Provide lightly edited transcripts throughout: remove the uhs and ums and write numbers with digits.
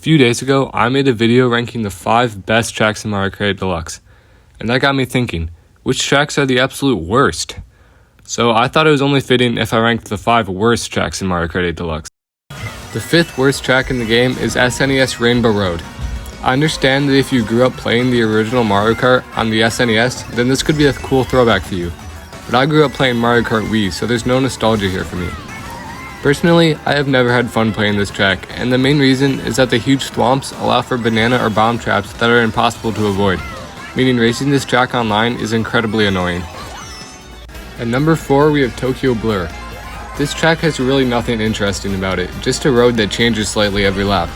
few days ago, I made a video ranking the 5 best tracks in Mario Kart Deluxe, and that got me thinking, which tracks are the absolute worst? So I thought it was only fitting if I ranked the 5 worst tracks in Mario Kart 8 Deluxe. The 5th worst track in the game is SNES Rainbow Road. I understand that if you grew up playing the original Mario Kart on the SNES, then this could be a cool throwback for you. But I grew up playing Mario Kart Wii, so there's no nostalgia here for me. Personally, I have never had fun playing this track, and the main reason is that the huge thwomps allow for banana or bomb traps that are impossible to avoid, meaning racing this track online is incredibly annoying. At number 4 we have Tokyo Blur. This track has really nothing interesting about it, just a road that changes slightly every lap.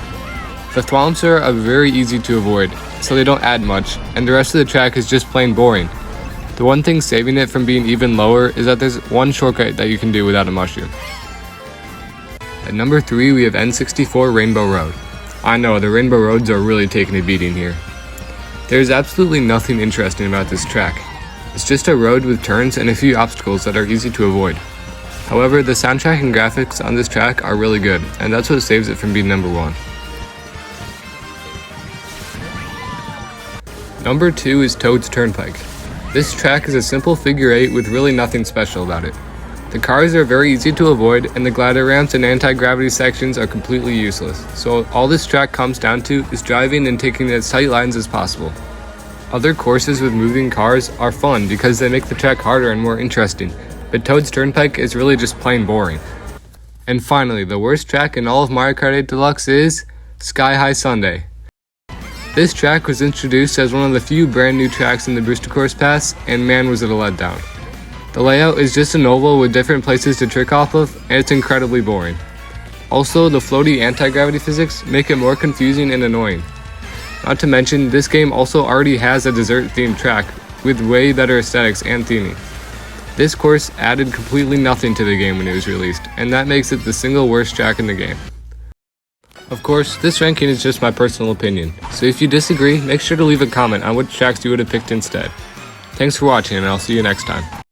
The thwomps are very easy to avoid, so they don't add much, and the rest of the track is just plain boring. The one thing saving it from being even lower is that there's one shortcut that you can do without a mushroom. At number 3 we have N64 Rainbow Road. I know, the Rainbow Roads are really taking a beating here. There's absolutely nothing interesting about this track. It's just a road with turns and a few obstacles that are easy to avoid. However, the soundtrack and graphics on this track are really good, and that's what saves it from being number 1. Number 2 is Toad's Turnpike. This track is a simple figure 8 with really nothing special about it. The cars are very easy to avoid, and the glider ramps and anti-gravity sections are completely useless, so all this track comes down to is driving and taking as tight lines as possible. Other courses with moving cars are fun because they make the track harder and more interesting, but Toad's Turnpike is really just plain boring. And finally, the worst track in all of Mario Kart 8 Deluxe is Sky High Sundae. This track was introduced as one of the few brand new tracks in the Booster Course Pass, and man was it a letdown. The layout is just an oval with different places to trick off of, and it's incredibly boring. Also, the floaty anti-gravity physics make it more confusing and annoying. Not to mention, this game also already has a dessert-themed track with way better aesthetics and theming. This course added completely nothing to the game when it was released, and that makes it the single worst track in the game. Of course, this ranking is just my personal opinion, so if you disagree, make sure to leave a comment on which tracks you would have picked instead. Thanks for watching, and I'll see you next time.